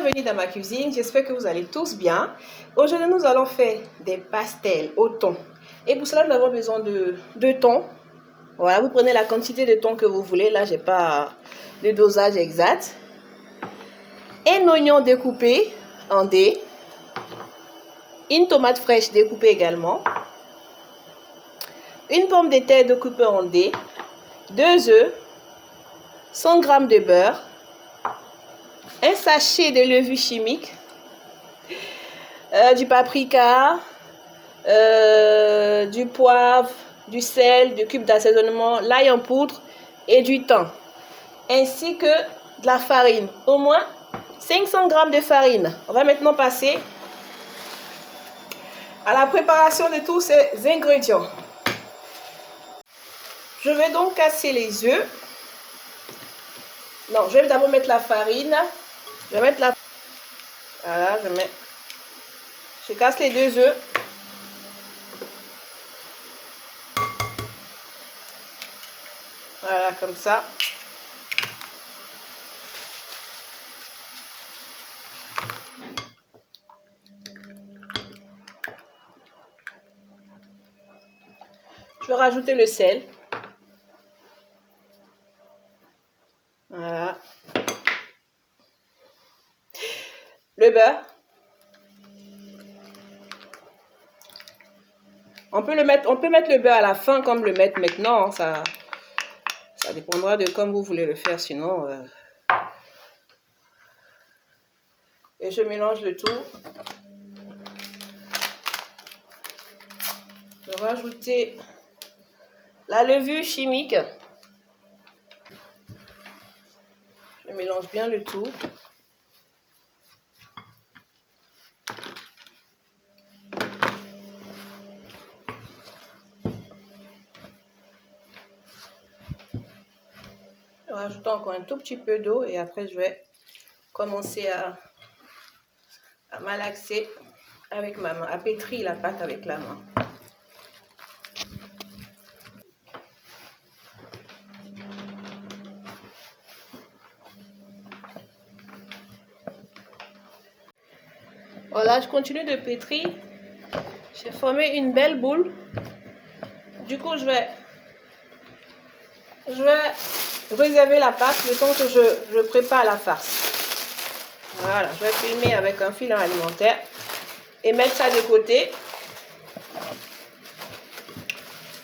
bienvenue dans ma cuisine, j'espère que vous allez tous bien. Aujourd'hui nous allons faire des pastels au thon. Et pour cela nous avons besoin de thon. Voilà, vous prenez la quantité de thon que vous voulez, là j'ai pas le dosage exact. Un oignon découpé en dés. Une tomate fraîche découpée également. Une pomme de terre découpée en dés. 2 œufs. 100 g de beurre. Un sachet de levure chimique. Du paprika. Du poivre. Du sel. Du cube d'assaisonnement. L'ail en poudre. Et du thon. Ainsi que de la farine. Au moins 500 g de farine. On va maintenant passer à la préparation de tous ces ingrédients. Je vais donc casser les œufs. Non, je vais d'abord mettre la farine. Je vais mettre la... Voilà, je casse les 2 œufs. Voilà, comme ça. Je vais rajouter le sel. Voilà. Le beurre. On peut mettre le beurre à la fin comme le mettre maintenant. Ça dépendra de comme vous voulez le faire, sinon. Et je mélange le tout. Je vais rajouter la levure chimique. Je mélange bien le tout. Je vais rajouter encore un tout petit peu d'eau et après je vais commencer à malaxer avec ma main, à pétrir la pâte avec la main. Voilà, je continue de pétrir. J'ai formé une belle boule. Du coup, je vais réserver la pâte le temps que je prépare la farce. Voilà, je vais filmer avec un filant alimentaire et mettre ça de côté.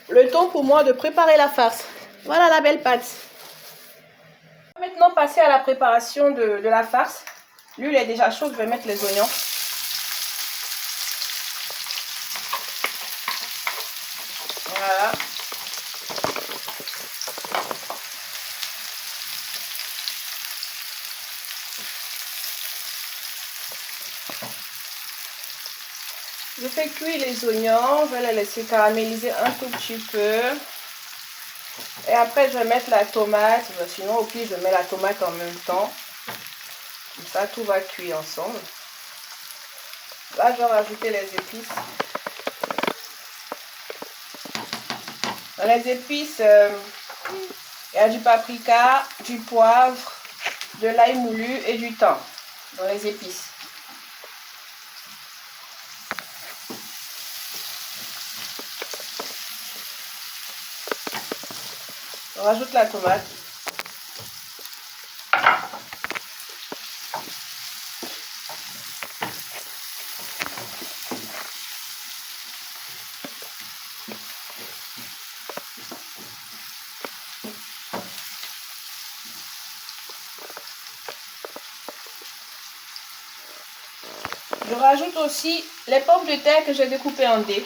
Le temps pour moi de préparer la farce. Voilà la belle pâte. On va maintenant passer à la préparation de la farce. L'huile est déjà chaude, je vais mettre les oignons. Voilà. Je fais cuire les oignons, je vais les laisser caraméliser un tout petit peu. Et après, je vais mettre la tomate. Sinon, au pire, je mets la tomate en même temps. Comme ça, tout va cuire ensemble. Là, je vais rajouter les épices. Dans les épices, il y a du paprika, du poivre, de l'ail moulu et du thym dans les épices. On rajoute la tomate. Je rajoute aussi les pommes de terre que j'ai découpées en dés.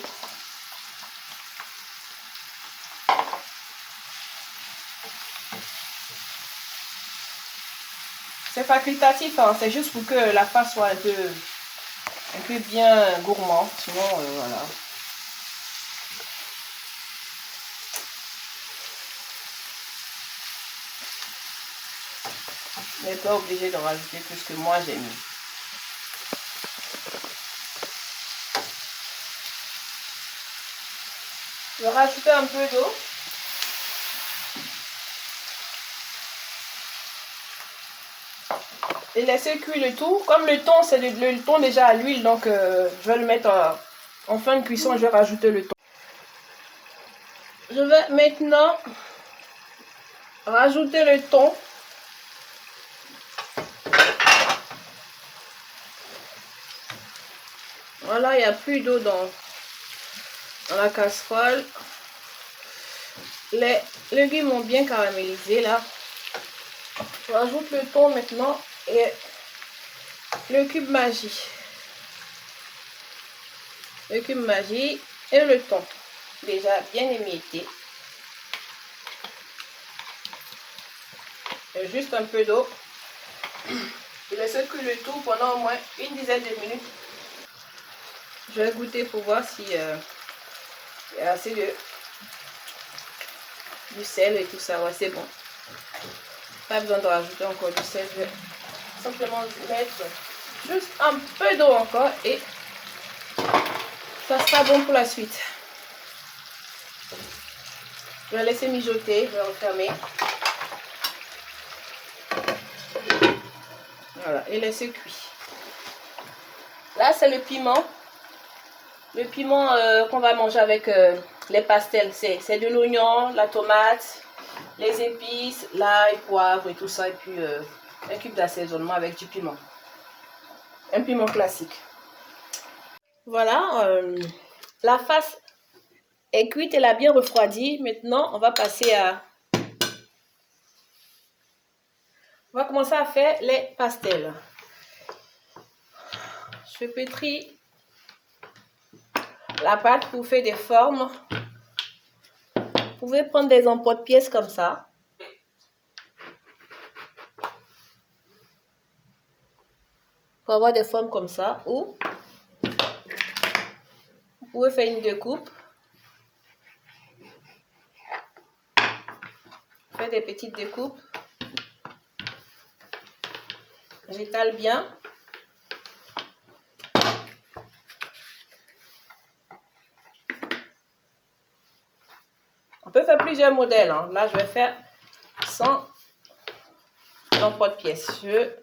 C'est facultatif, hein, c'est juste pour que la farce soit un peu bien gourmande. Sinon, voilà. Vous n'êtes pas obligé de rajouter plus que moi j'ai mis. Je vais rajouter un peu d'eau. et laisser cuire le tout. Comme le thon, c'est le thon déjà à l'huile, donc je vais le mettre en fin de cuisson, je vais rajouter le thon. Je vais maintenant rajouter le thon. Voilà, il n'y a plus d'eau dans la casserole. Les légumes ont bien caramélisé là. Je rajoute le thon maintenant et le cube Maggi. Le cube Maggi et le thon. Déjà bien émietté. Et juste un peu d'eau. Je laisse cuire le tout pendant au moins une dizaine de minutes. Je vais goûter pour voir si il y a assez du sel et tout ça. Ouais, c'est bon. Pas besoin de rajouter encore du sel. Je vais simplement mettre juste un peu d'eau encore et ça sera bon pour la suite. Je vais laisser mijoter. Je vais refermer. Voilà, et laisser cuire. Là, c'est le piment. Le piment qu'on va manger avec les pastels. C'est de l'oignon, la tomate, les épices, l'ail, poivre et tout ça. Et puis un cube d'assaisonnement avec du piment. Un piment classique. Voilà, la face est cuite, elle a bien refroidi. Maintenant, on va passer à... On va commencer à faire les pastels. Je pétris la pâte pour faire des formes. Vous pouvez prendre des emporte-pièces comme ça. Pour avoir des formes comme ça. Ou vous pouvez faire une découpe. Faites des petites découpes. J'étale bien. On peut faire plusieurs modèles. Hein. Là, je vais faire sans emporte-pièce. Je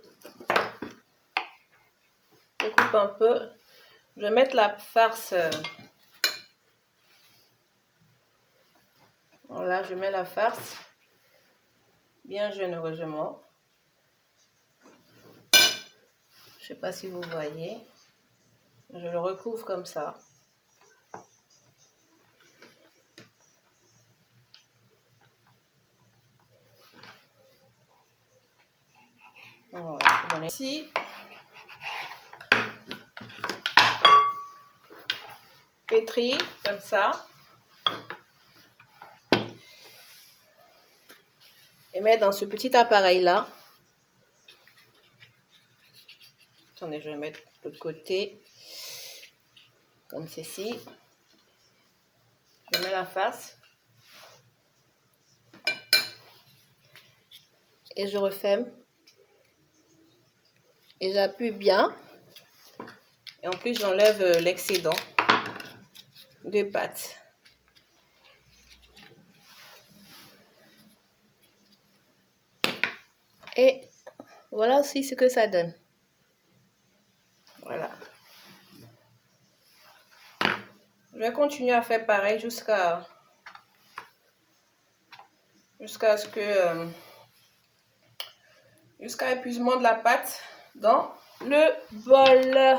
découpe un peu. Je vais mettre la farce. Voilà, je mets la farce bien généreusement. Je ne sais pas si vous voyez. Je le recouvre comme ça. Voilà. Ici, pétri comme ça. Et mettre dans ce petit appareil là. Attendez, je vais mettre de l'autre côté. Comme ceci. Je mets la face. Et je referme. Et j'appuie bien. Et en plus, j'enlève l'excédent de pâte. Et voilà aussi ce que ça donne. Voilà. Je vais continuer à faire pareil jusqu'à ce que jusqu'à épuisement de la pâte dans le bol.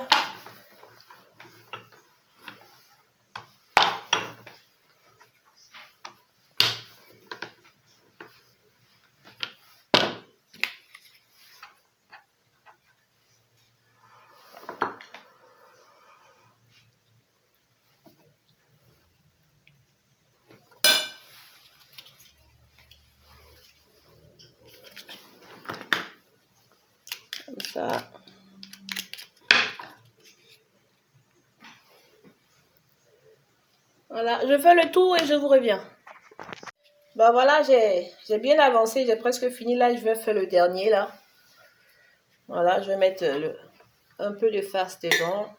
Comme ça. Voilà, je fais le tour et je vous reviens. Ben voilà, j'ai bien avancé, j'ai presque fini. Là, je vais faire le dernier là. Voilà, je vais mettre un peu de farce dedans.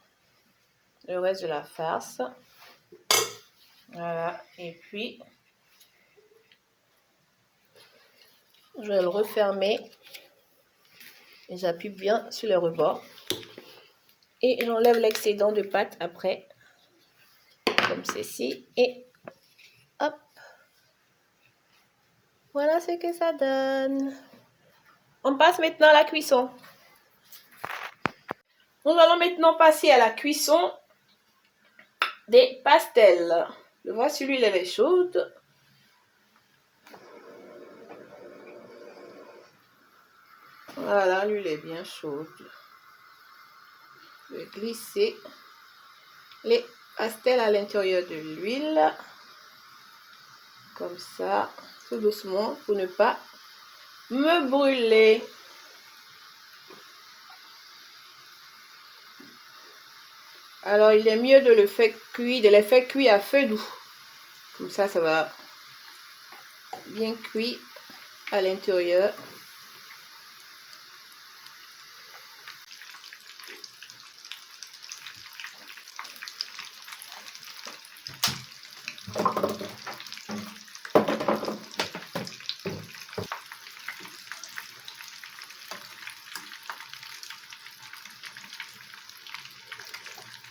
Le reste de la farce. Voilà, et puis je vais le refermer. Et j'appuie bien sur le rebord. Et j'enlève l'excédent de pâte après. Comme ceci. Et hop. Voilà ce que ça donne. On passe maintenant à la cuisson. Nous allons maintenant passer à la cuisson des pastels. Je vois si l'huile est chaude. Voilà, l'huile est bien chaude. Je vais glisser les pastels à l'intérieur de l'huile. Comme ça, tout doucement pour ne pas me brûler. Alors, il est mieux de les faire cuire à feu doux. Comme ça, ça va bien cuire à l'intérieur.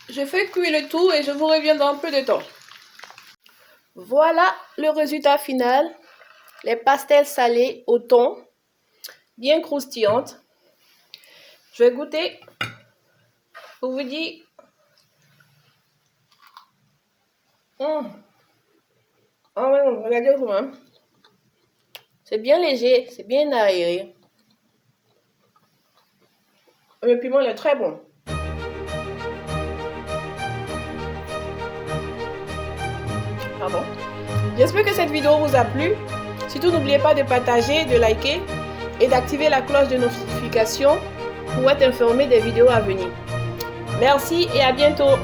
Je fais cuire le tout et je vous reviens dans un peu de temps. Voilà le résultat final. Les pastels salés au thon, bien croustillantes. Je vais goûter pour vous dire. Oh ouais, regardez comment. C'est bien léger, c'est bien aéré. Le piment il est très bon. Pardon. J'espère que cette vidéo vous a plu. Surtout, n'oubliez pas de partager, de liker et d'activer la cloche de notification pour être informé des vidéos à venir. Merci et à bientôt.